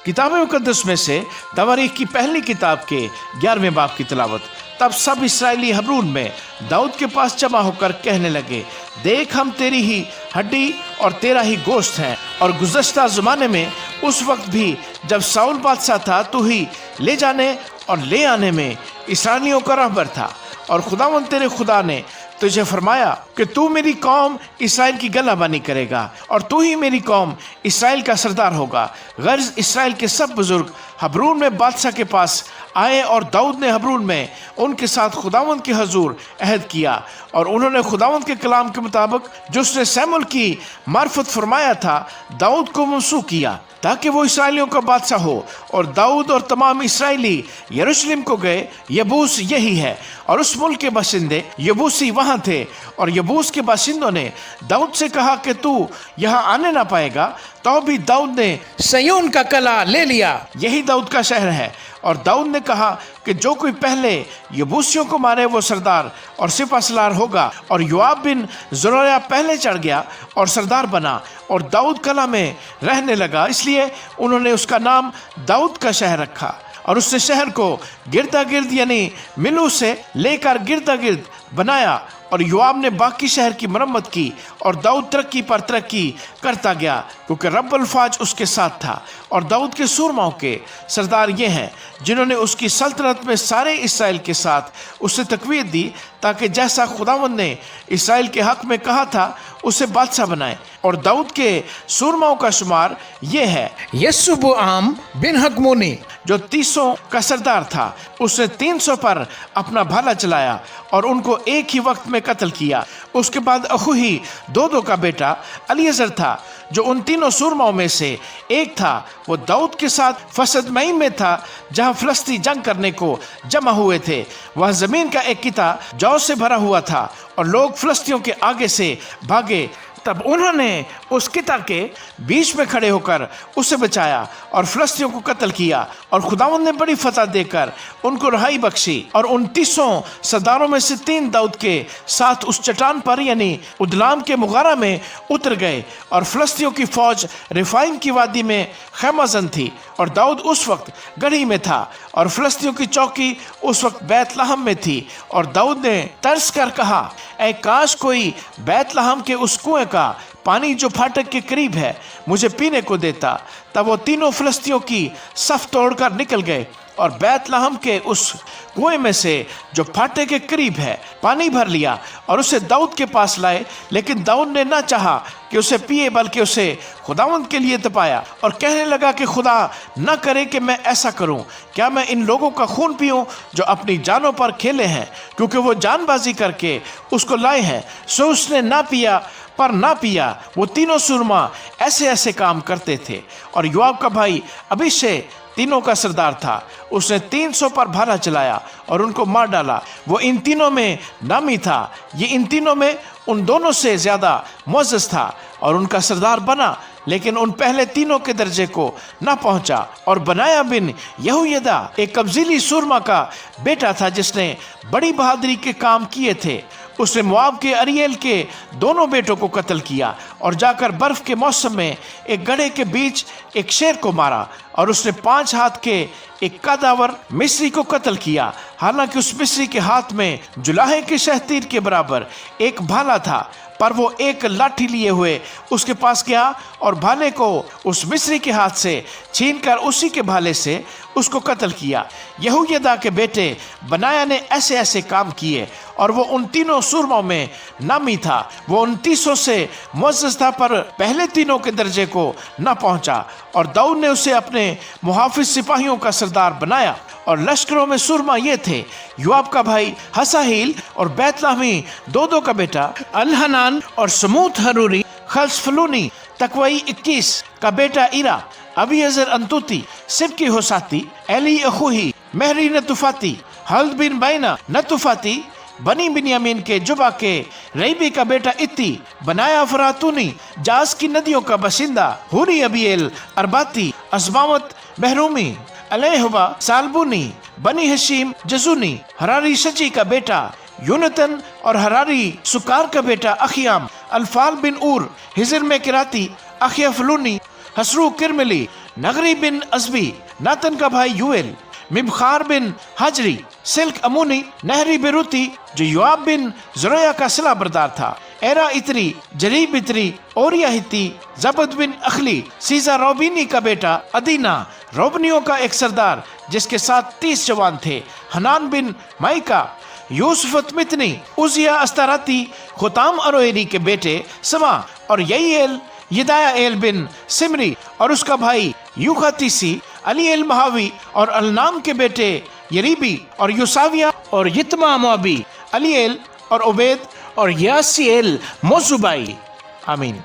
کتاب مقدس میں سے تواریخ کی پہلی کتاب کے 11ویں باب کی تلاوت۔ تب سب اسرائیلی حبرون میں داؤد کے پاس جمع ہو کر کہنے لگے، دیکھ ہم تیری ہی ہڈی اور تیرا ہی گوشت ہیں، اور گزشتہ زمانے میں اس وقت بھی جب ساؤل بادشاہ تھا تو ہی لے جانے اور لے آنے میں اسرائیلیوں کا رہبر تھا، اور خداوند تیرے خدا نے تجھے فرمایا کہ تو میری قوم اسرائیل کی گلہ بانی کرے گا، اور تو ہی میری قوم اسرائیل کا سردار ہوگا۔ غرض اسرائیل کے سب بزرگ حبرون میں بادشاہ کے پاس آئے، اور داؤد نے حبرون میں ان کے ساتھ خداوند کے حضور عہد کیا، اور انہوں نے خداوند کے کلام کے مطابق جو اس نے سیموئیل کی معرفت فرمایا تھا داؤد کو منسوخ کیا، تاکہ وہ اسرائیلیوں کا بادشاہ ہو۔ اور داؤد اور تمام اسرائیلی یروشلم کو گئے۔ یبوس یہی ہے، اور اس ملک کے باشندے یبوسی وہاں تھے، اور یبوس کے باشندوں نے داؤد سے کہا کہ تو یہاں آنے نہ پائے گا، تو بھی داؤد نے سیون کا قلعہ لے لیا، یہی داؤد کا شہر ہے۔ اور داؤد نے کہا کہ جو کوئی پہلے یبوسیوں کو مارے وہ سردار اور سپہ سالار ہوگا، اور یوآب بن زرویہ پہلے چڑھ گیا اور سردار بنا، اور داؤد قلعہ میں رہنے لگا، اس لیے انہوں نے اس کا نام داؤد کا شہر رکھا۔ اور اس نے شہر کو گردا گرد یعنی ملو سے لے کر گردا گرد بنایا، اور یوآب نے باقی شہر کی مرمت کی، اور داؤد ترقی پر ترقی کرتا گیا کیونکہ رب الفاظ اس کے ساتھ تھا۔ اور داؤد کے سورماؤں کے سردار یہ ہیں جنہوں نے اس کی سلطنت میں سارے اسرائیل کے ساتھ اسے تقویت دی، تاکہ جیسا خداوند نے اسرائیل کے حق میں کہا تھا اسے بادشاہ بنائے۔ اور داؤد کے سورماؤں کا شمار یہ ہے: یسوبعام بن حکمونی جو 300 کا سردار تھا، اس نے 300 پر اپنا بھالا چلایا اور ان کو ایک ہی وقت میں قتل کیا۔ اس کے بعد اخوہی دودو کا بیٹا الیعزر تھا، جو ان تینوں سورماؤں میں سے ایک تھا۔ وہ داؤد کے ساتھ فسدمعیم میں تھا، جہاں فلسطی جنگ کرنے کو جمع ہوئے تھے۔ وہ زمین کا ایک قطعہ جو سے بھرا ہوا تھا، اور لوگ فلسطینیوں کے آگے سے بھاگے، تب انہوں نے اس قطعہ کے بیچ میں کھڑے ہو کر اسے بچایا اور فلسطینیوں کو قتل کیا، اور خداوند نے بڑی فتح دے کر ان کو رہائی بخشی۔ اور ان 300 سرداروں میں سے 3 داؤد کے ساتھ اس چٹان پر یعنی ادلام کے مغارہ میں اتر گئے، اور فلسطینیوں کی فوج رفائم کی وادی میں خیمہ زن تھی، اور داؤد اس وقت گڑھی میں تھا، اور فلسطینیوں کی چوکی اس وقت بیت لحم میں تھی۔ اور داؤد نے ترس کر کہا، اے کاش کوئی بیت لحم کے اس کنویں کا پانی جو پھاٹک کے قریب ہے مجھے پینے کو دیتا۔ تب وہ تینوں فلسطینیوں کی صف توڑ کر نکل گئے، اور بیت لحم کے اس کنویں میں سے جو پھاٹے کے قریب ہے پانی بھر لیا، اور اسے داؤد کے پاس لائے۔ لیکن داؤد نے نہ چاہا کہ اسے پیے، بلکہ اسے خداوند کے لیے تپایا، اور کہنے لگا کہ خدا نہ کرے کہ میں ایسا کروں، کیا میں ان لوگوں کا خون پیوں جو اپنی جانوں پر کھیلے ہیں، کیونکہ وہ جان بازی کر کے اس کو لائے ہیں۔ سو اس نے نہ پیا پر نہ پیا۔ وہ تینوں سورما ایسے ایسے کام کرتے تھے۔ اور یوآب کا بھائی ابیشے تینوں کا سردار تھا، اس نے 300 پر بھالا چلایا اور ان کو مار ڈالا۔ وہ ان تینوں میں نامی تھا، یہ ان تینوں میں ان دونوں سے زیادہ معزز تھا، اور ان کا سردار بنا، لیکن ان پہلے تینوں کے درجے کو نہ پہنچا۔ اور بنایا بن یہویدا ایک قبضیلی سورما کا بیٹا تھا، جس نے بڑی بہادری کے کام کیے تھے۔ اس نے مواب کے اریل کے دونوں بیٹوں کو قتل کیا، اور جا کر برف کے موسم میں ایک گڑھے کے بیچ ایک شیر کو مارا، اور اس نے 5 ہاتھ کے ایک قداور مصری کو قتل کیا، حالانکہ اس مصری کے ہاتھ میں جلاہے کے شہتیر کے برابر ایک بھالا تھا۔ پر وہ ایک لاٹھی لیے ہوئے اس کے پاس گیا، اور بھالے کو اس مصری کے ہاتھ سے چھین کر اسی کے بھالے سے اس کو قتل کیا۔ یہویدا کے بیٹے بنایا نے ایسے ایسے کام کیے، اور وہ ان تینوں سورموں میں نامی تھا۔ وہ ان 300 سے معزز تھا، پر پہلے تینوں کے درجے کو نہ پہنچا۔ اور داؤد نے اسے اپنے محافظ سپاہیوں کا سردار بنایا۔ اور لشکروں میں سورما یہ تھے: یوآب کا بھائی ہساہیل، اور بیت لحمی دودو کا بیٹا الحنان، اور سموت ہروری، خلص فلونی، تقوی 21 کا بیٹا ایرا، ابیعزر انتوتی، سبکی ہوساتی، ایلی اخوہی، مہری نتوفاتی، حلد بن بائنا نتوفاتی، بنی بنیامین کے جبا کے ریبی کا بیٹا اتی، بنایا فراتونی، جاز کی ندیوں کا باشندہ، ہوری ابیل ارباتی، اسبامت بہرومی، الیہبا سالبونی، بنی حشیم جزونی، ہراری شچی کا بیٹا یونتن، اور ہراری سکار کا بیٹا اخیام، الفال بن اور، ہزر میں کراتی، اخیا فلونی، حسرو کرملی، نغری بن ازبی ناتن کا بھائی یوئل، مبخار بن حجری، سلک امونی، نہری بیروتی جو یواب بن زرویا کا صلہ بردار تھا، ایرا اتری، جریب اتری، اوریا ہتی، زبد بن اخلی، سیزا روبینی کا بیٹا، ادینا روبنیوں کا ایک سردار جس کے ساتھ 30 جوان تھے، حنان بن مائکا، یوسفت متنی، عزیہ استاراتی، خطام اروئیری کے بیٹے سما اور یعیل، یدایائیل بن سمری اور اس کا بھائی یوخاتیسی، علی المہاوی اور النام کے بیٹے یریبی اور یوساویہ اور یتما موابی، علیل اور عبید اور یاسیل موزوبائی۔ آمین۔